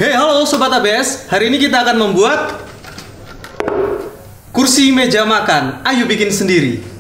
Hey, halo Sobat ABS. Hari ini kita akan membuat kursi meja makan. Ayo bikin sendiri.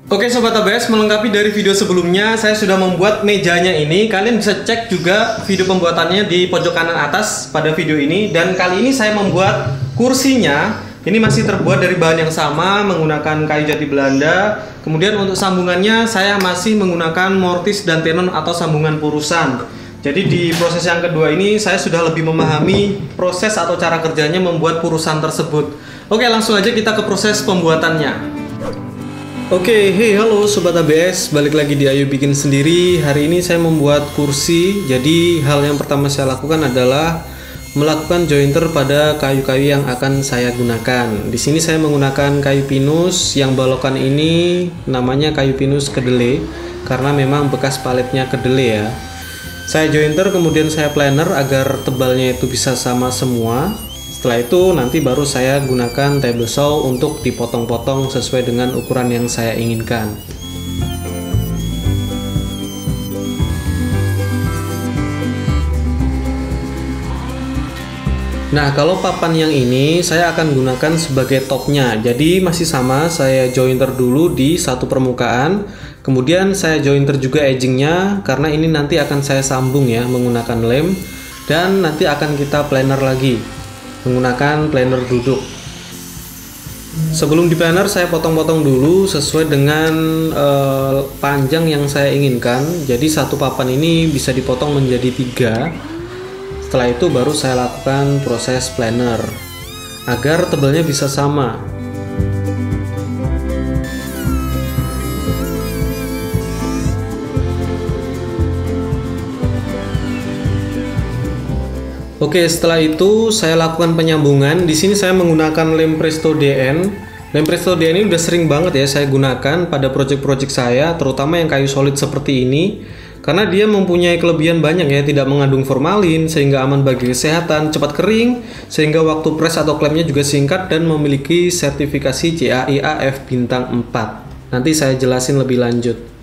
Oke Sobat ABS, melengkapi dari video sebelumnya, saya sudah membuat mejanya ini. Kalian bisa cek juga video pembuatannya di pojok kanan atas pada video ini. Dan kali ini saya membuat kursinya. Ini masih terbuat dari bahan yang sama, menggunakan kayu jati Belanda. Kemudian untuk sambungannya saya masih menggunakan mortis dan tenon atau sambungan purusan. Jadi di proses yang kedua ini saya sudah lebih memahami proses atau cara kerjanya membuat purusan tersebut. Oke, langsung aja kita ke proses pembuatannya. Oke, hey halo Sobat ABS, balik lagi di Ayo Bikin Sendiri. Hari ini saya membuat kursi. Jadi hal yang pertama saya lakukan adalah melakukan jointer pada kayu-kayu yang akan saya gunakan. Di sini saya menggunakan kayu pinus, yang balokan ini namanya kayu pinus kedelai karena memang bekas paletnya kedelai ya. Saya jointer kemudian saya planer agar tebalnya itu bisa sama semua. Setelah itu nanti baru saya gunakan table saw untuk dipotong-potong sesuai dengan ukuran yang saya inginkan. Nah, kalau papan yang ini saya akan gunakan sebagai topnya. Jadi masih sama, saya jointer dulu di satu permukaan. Kemudian saya jointer juga edgingnya karena ini nanti akan saya sambung ya menggunakan lem. Dan nanti akan kita planer lagi menggunakan planer duduk. Sebelum di planer saya potong-potong dulu sesuai dengan panjang yang saya inginkan. Jadi satu papan ini bisa dipotong menjadi 3. Setelah itu baru saya lakukan proses planer agar tebalnya bisa sama. Oke, setelah itu saya lakukan penyambungan. Di sini saya menggunakan lem Presto DN. Lem Presto DN ini udah sering banget ya saya gunakan pada project-project saya, terutama yang kayu solid seperti ini. Karena dia mempunyai kelebihan banyak ya, tidak mengandung formalin sehingga aman bagi kesehatan, cepat kering, sehingga waktu press atau klemnya juga singkat dan memiliki sertifikasi CAIA-F bintang 4. Nanti saya jelasin lebih lanjut.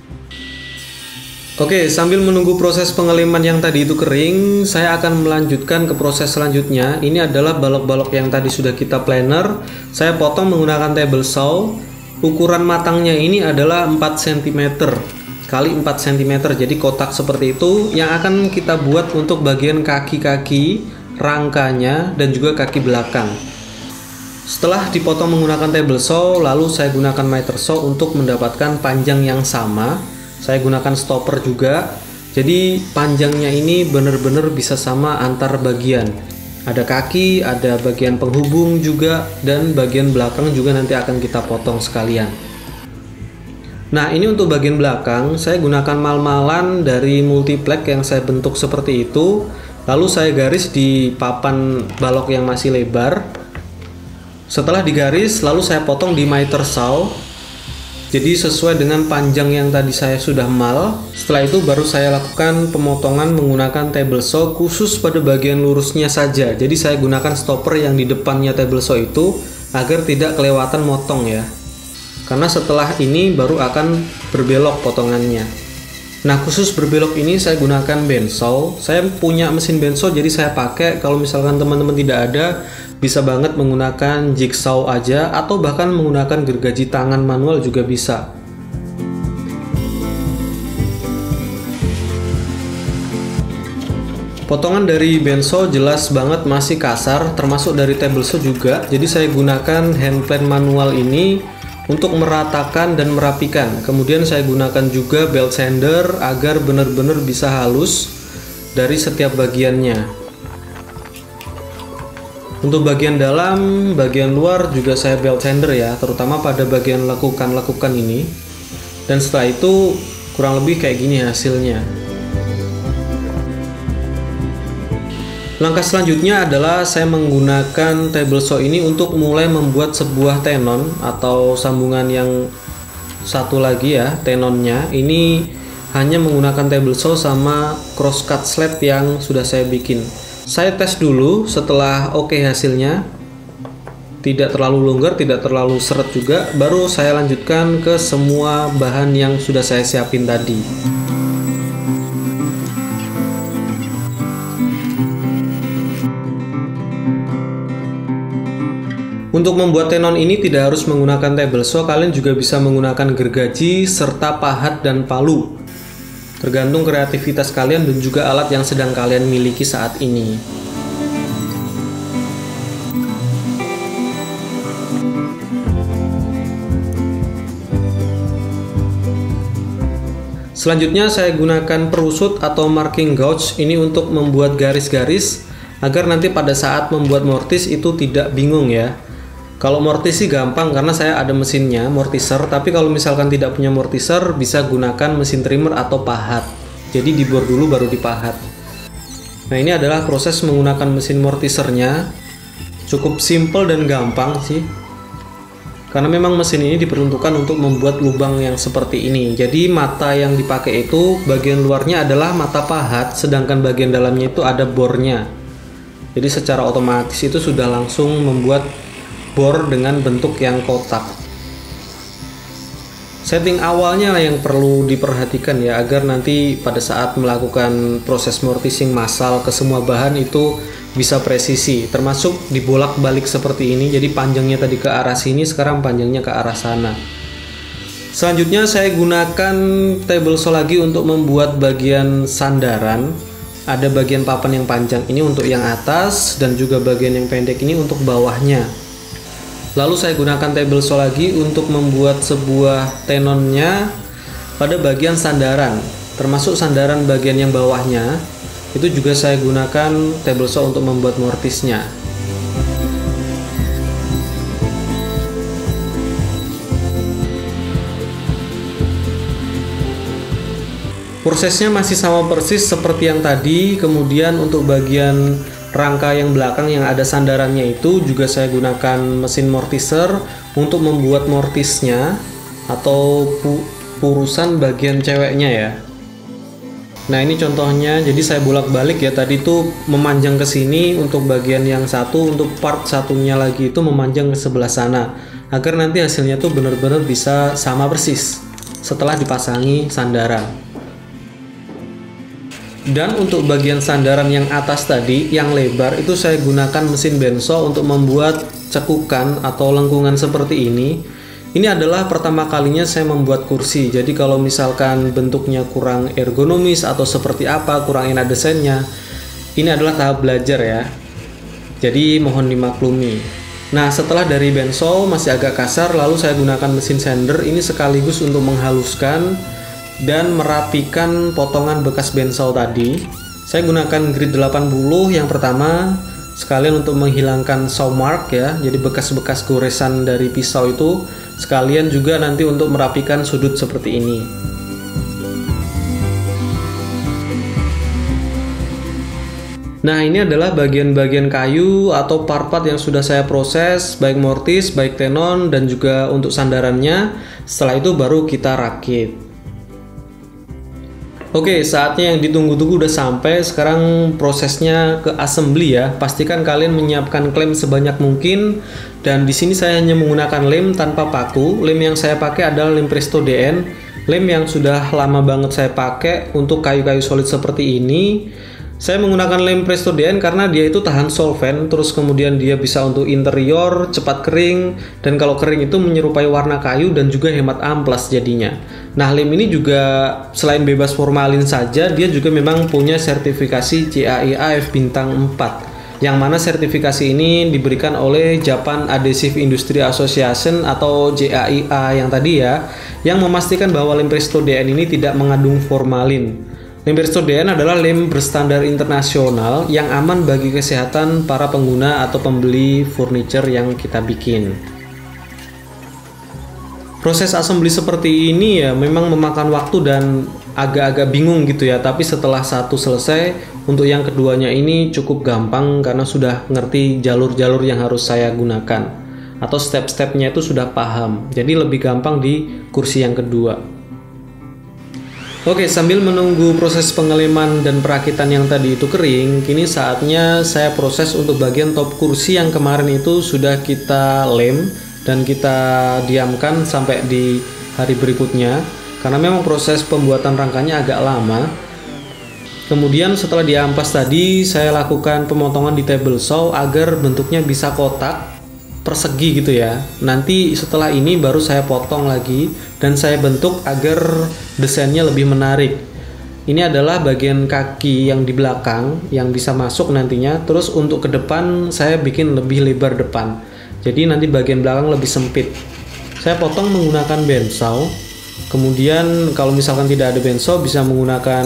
Oke, sambil menunggu proses pengeleman yang tadi itu kering, saya akan melanjutkan ke proses selanjutnya. Ini adalah balok-balok yang tadi sudah kita planer. Saya potong menggunakan table saw. Ukuran matangnya ini adalah 4 cm kali 4 cm. Jadi kotak seperti itu yang akan kita buat untuk bagian kaki-kaki, rangkanya, dan juga kaki belakang. Setelah dipotong menggunakan table saw, lalu saya gunakan miter saw untuk mendapatkan panjang yang sama. Saya gunakan stopper juga, jadi panjangnya ini benar-benar bisa sama antar bagian. Ada kaki, ada bagian penghubung juga, dan bagian belakang juga nanti akan kita potong sekalian. Nah, ini untuk bagian belakang, saya gunakan mal-malan dari multiplex yang saya bentuk seperti itu. Lalu saya garis di papan balok yang masih lebar. Setelah digaris, lalu saya potong di miter saw. Jadi sesuai dengan panjang yang tadi saya sudah mal. Setelah itu baru saya lakukan pemotongan menggunakan table saw khusus pada bagian lurusnya saja. Jadi saya gunakan stopper yang di depannya table saw itu agar tidak kelewatan motong ya. Karena setelah ini baru akan berbelok potongannya. Nah, khusus berbelok ini saya gunakan bandsaw. Saya punya mesin bandsaw jadi saya pakai. Kalau misalkan teman-teman tidak ada, bisa banget menggunakan jigsaw aja atau bahkan menggunakan gergaji tangan manual juga bisa. Potongan dari bandsaw jelas banget masih kasar, termasuk dari table saw juga. Jadi saya gunakan hand plane manual ini untuk meratakan dan merapikan. Kemudian saya gunakan juga belt sander agar benar-benar bisa halus dari setiap bagiannya. Untuk bagian dalam, bagian luar juga saya belt sander ya, terutama pada bagian lekukan-lekukan ini. Dan setelah itu kurang lebih kayak gini hasilnya. Langkah selanjutnya adalah saya menggunakan table saw ini untuk mulai membuat sebuah tenon atau sambungan yang satu lagi ya, tenonnya ini hanya menggunakan table saw sama crosscut slab yang sudah saya bikin. Saya tes dulu, setelah oke hasilnya, tidak terlalu longgar, tidak terlalu seret juga, baru saya lanjutkan ke semua bahan yang sudah saya siapin tadi. Untuk membuat tenon ini tidak harus menggunakan table saw, kalian juga bisa menggunakan gergaji serta pahat dan palu. Tergantung kreativitas kalian dan juga alat yang sedang kalian miliki saat ini. Selanjutnya saya gunakan perusut atau marking gouge ini untuk membuat garis-garis agar nanti pada saat membuat mortis itu tidak bingung ya. Kalau mortis sih gampang karena saya ada mesinnya, mortiser, tapi kalau misalkan tidak punya mortiser bisa gunakan mesin trimmer atau pahat. Jadi dibor dulu baru dipahat. Nah, ini adalah proses menggunakan mesin mortisernya. Cukup simple dan gampang sih. Karena memang mesin ini diperuntukkan untuk membuat lubang yang seperti ini. Jadi mata yang dipakai itu bagian luarnya adalah mata pahat, sedangkan bagian dalamnya itu ada bornya. Jadi secara otomatis itu sudah langsung membuat bor dengan bentuk yang kotak. Setting awalnya yang perlu diperhatikan ya, agar nanti pada saat melakukan proses mortising massal ke semua bahan itu bisa presisi, termasuk dibolak-balik seperti ini. Jadi panjangnya tadi ke arah sini, sekarang panjangnya ke arah sana. Selanjutnya saya gunakan table saw lagi untuk membuat bagian sandaran. Ada bagian papan yang panjang ini untuk yang atas dan juga bagian yang pendek ini untuk bawahnya. Lalu saya gunakan table saw lagi untuk membuat sebuah tenonnya pada bagian sandaran, termasuk sandaran bagian yang bawahnya. Itu juga saya gunakan table saw untuk membuat mortisnya. Prosesnya masih sama persis seperti yang tadi. Kemudian untuk bagian rangka yang belakang yang ada sandarannya itu juga saya gunakan mesin mortiser untuk membuat mortisnya atau purusan bagian ceweknya ya. Nah, ini contohnya. Jadi saya bolak-balik ya, tadi tuh memanjang ke sini untuk bagian yang satu, untuk part satunya lagi itu memanjang ke sebelah sana agar nanti hasilnya tuh benar-benar bisa sama persis setelah dipasangi sandaran. Dan untuk bagian sandaran yang atas tadi, yang lebar, itu saya gunakan mesin bandsaw untuk membuat cekukan atau lengkungan seperti ini. Ini adalah pertama kalinya saya membuat kursi. Jadi kalau misalkan bentuknya kurang ergonomis atau seperti apa, kurang enak desainnya, ini adalah tahap belajar ya. Jadi mohon dimaklumi. Nah, setelah dari bandsaw masih agak kasar, lalu saya gunakan mesin sander ini sekaligus untuk menghaluskan dan merapikan potongan bekas bandsaw tadi. Saya gunakan grit 80 yang pertama sekalian untuk menghilangkan saw mark ya, jadi bekas-bekas goresan dari pisau itu, sekalian juga nanti untuk merapikan sudut seperti ini. Nah, ini adalah bagian-bagian kayu atau part-part yang sudah saya proses, baik mortis, baik tenon, dan juga untuk sandarannya. Setelah itu baru kita rakit. Oke, saatnya yang ditunggu-tunggu udah sampai. Sekarang prosesnya ke assembly ya. Pastikan kalian menyiapkan klem sebanyak mungkin. Dan di sini saya hanya menggunakan lem tanpa paku. Lem yang saya pakai adalah lem Presto DN. Lem yang sudah lama banget saya pakai untuk kayu-kayu solid seperti ini. Saya menggunakan lem Presto DN karena dia itu tahan solvent, terus kemudian dia bisa untuk interior, cepat kering, dan kalau kering itu menyerupai warna kayu dan juga hemat amplas jadinya. Nah, lem ini juga selain bebas formalin saja, dia juga memang punya sertifikasi JAIA F bintang 4, yang mana sertifikasi ini diberikan oleh Japan Adhesive Industry Association atau JAIA yang tadi ya, yang memastikan bahwa lem Presto DN ini tidak mengandung formalin. Lem Presto DN adalah lem berstandar internasional yang aman bagi kesehatan para pengguna atau pembeli furniture yang kita bikin. Proses assembly seperti ini ya memang memakan waktu dan agak-agak bingung gitu ya, tapi setelah satu selesai, untuk yang keduanya ini cukup gampang karena sudah ngerti jalur-jalur yang harus saya gunakan. atau step-stepnya itu sudah paham. Jadi lebih gampang di kursi yang kedua. Oke, sambil menunggu proses pengeleman dan perakitan yang tadi itu kering, kini saatnya saya proses untuk bagian top kursi yang kemarin itu sudah kita lem dan kita diamkan sampai di hari berikutnya, karena memang proses pembuatan rangkanya agak lama. Kemudian setelah diamplas tadi, saya lakukan pemotongan di table saw agar bentuknya bisa kotak persegi gitu ya. Nanti setelah ini baru saya potong lagi dan saya bentuk agar desainnya lebih menarik. Ini adalah bagian kaki yang di belakang yang bisa masuk nantinya. Terus untuk ke depan saya bikin lebih lebar depan. Jadi nanti bagian belakang lebih sempit. Saya potong menggunakan bandsaw. Kemudian kalau misalkan tidak ada bandsaw bisa menggunakan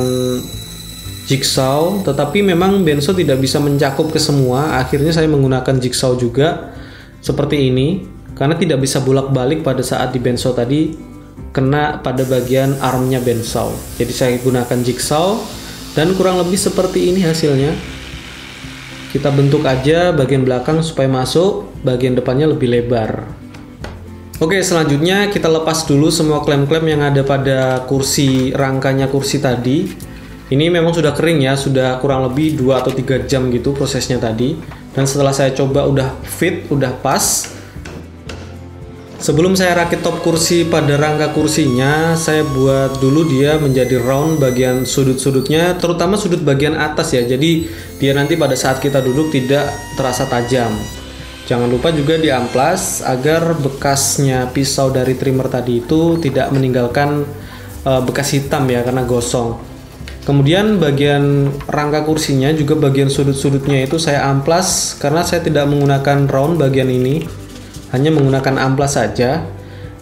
jigsaw, tetapi memang bandsaw tidak bisa mencakup ke semua. Akhirnya saya menggunakan jigsaw juga. Seperti ini, karena tidak bisa bolak-balik pada saat di bandsaw tadi kena pada bagian armnya bandsaw. Jadi saya gunakan jigsaw dan kurang lebih seperti ini hasilnya. Kita bentuk aja bagian belakang supaya masuk, bagian depannya lebih lebar. Oke, selanjutnya kita lepas dulu semua klem-klem yang ada pada kursi rangkanya kursi tadi. Ini memang sudah kering ya, sudah kurang lebih 2 atau 3 jam gitu prosesnya tadi. Dan setelah saya coba udah fit, udah pas. Sebelum saya rakit top kursi pada rangka kursinya, saya buat dulu dia menjadi round bagian sudut-sudutnya, terutama sudut bagian atas ya. Jadi dia nanti pada saat kita duduk tidak terasa tajam. Jangan lupa juga diamplas agar bekasnya pisau dari trimmer tadi itu tidak meninggalkan bekas hitam ya, karena gosong. Kemudian bagian rangka kursinya juga bagian sudut-sudutnya itu saya amplas karena saya tidak menggunakan round bagian ini, hanya menggunakan amplas saja.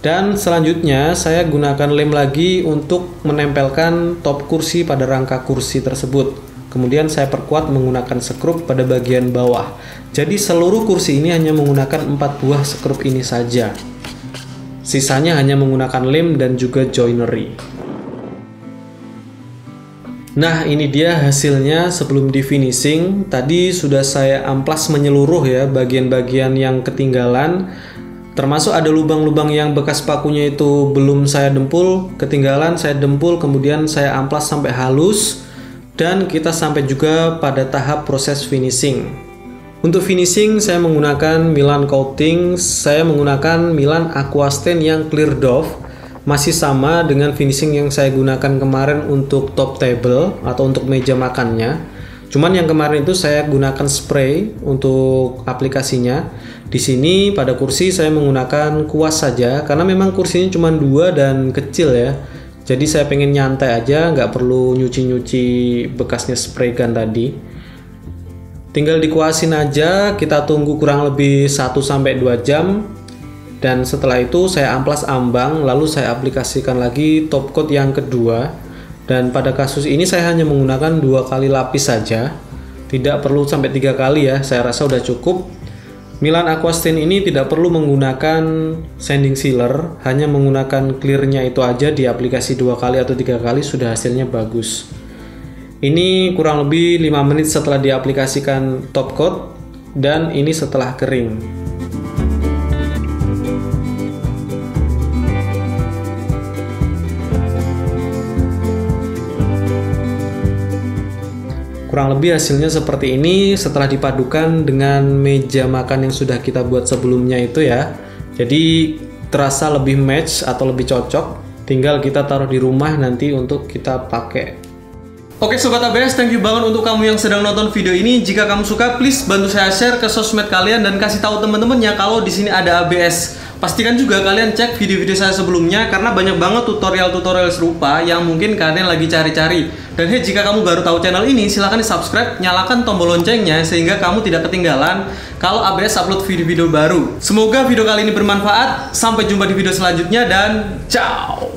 Dan selanjutnya saya gunakan lem lagi untuk menempelkan top kursi pada rangka kursi tersebut. Kemudian saya perkuat menggunakan sekrup pada bagian bawah. Jadi seluruh kursi ini hanya menggunakan 4 buah sekrup ini saja. Sisanya hanya menggunakan lem dan juga joinery. Nah, ini dia hasilnya sebelum di finishing. Tadi sudah saya amplas menyeluruh ya bagian-bagian yang ketinggalan. Termasuk ada lubang-lubang yang bekas pakunya itu belum saya dempul, ketinggalan saya dempul, kemudian saya amplas sampai halus. Dan kita sampai juga pada tahap proses finishing. Untuk finishing saya menggunakan Milan coating, saya menggunakan Milan Aqua Stain yang clear doff. Masih sama dengan finishing yang saya gunakan kemarin untuk top table atau untuk meja makannya. Cuman yang kemarin itu saya gunakan spray untuk aplikasinya. Di sini pada kursi saya menggunakan kuas saja karena memang kursinya cuma 2 dan kecil ya. Jadi saya pengen nyantai aja, nggak perlu nyuci-nyuci bekasnya spray gun tadi. Tinggal dikuasin aja, kita tunggu kurang lebih 1-2 jam. Dan setelah itu saya amplas ambang, lalu saya aplikasikan lagi top coat yang kedua. Dan pada kasus ini saya hanya menggunakan 2 kali lapis saja, tidak perlu sampai 3 kali ya, saya rasa udah cukup. Milan Aqua Stain ini tidak perlu menggunakan sanding sealer, hanya menggunakan clearnya itu aja di aplikasi 2 kali atau 3 kali sudah hasilnya bagus. Ini kurang lebih 5 menit setelah diaplikasikan top coat, dan ini setelah kering. Kurang lebih hasilnya seperti ini setelah dipadukan dengan meja makan yang sudah kita buat sebelumnya itu ya. Jadi terasa lebih match atau lebih cocok. Tinggal kita taruh di rumah nanti untuk kita pakai. Oke Sobat ABS, thank you banget untuk kamu yang sedang nonton video ini. Jika kamu suka, please bantu saya share ke sosmed kalian dan kasih tahu teman-temannya kalau di sini ada ABS. Pastikan juga kalian cek video-video saya sebelumnya karena banyak banget tutorial-tutorial serupa yang mungkin kalian lagi cari-cari. Dan hey, jika kamu baru tahu channel ini, silahkan di subscribe, nyalakan tombol loncengnya sehingga kamu tidak ketinggalan kalau ABS upload video-video baru. Semoga video kali ini bermanfaat. Sampai jumpa di video selanjutnya dan ciao!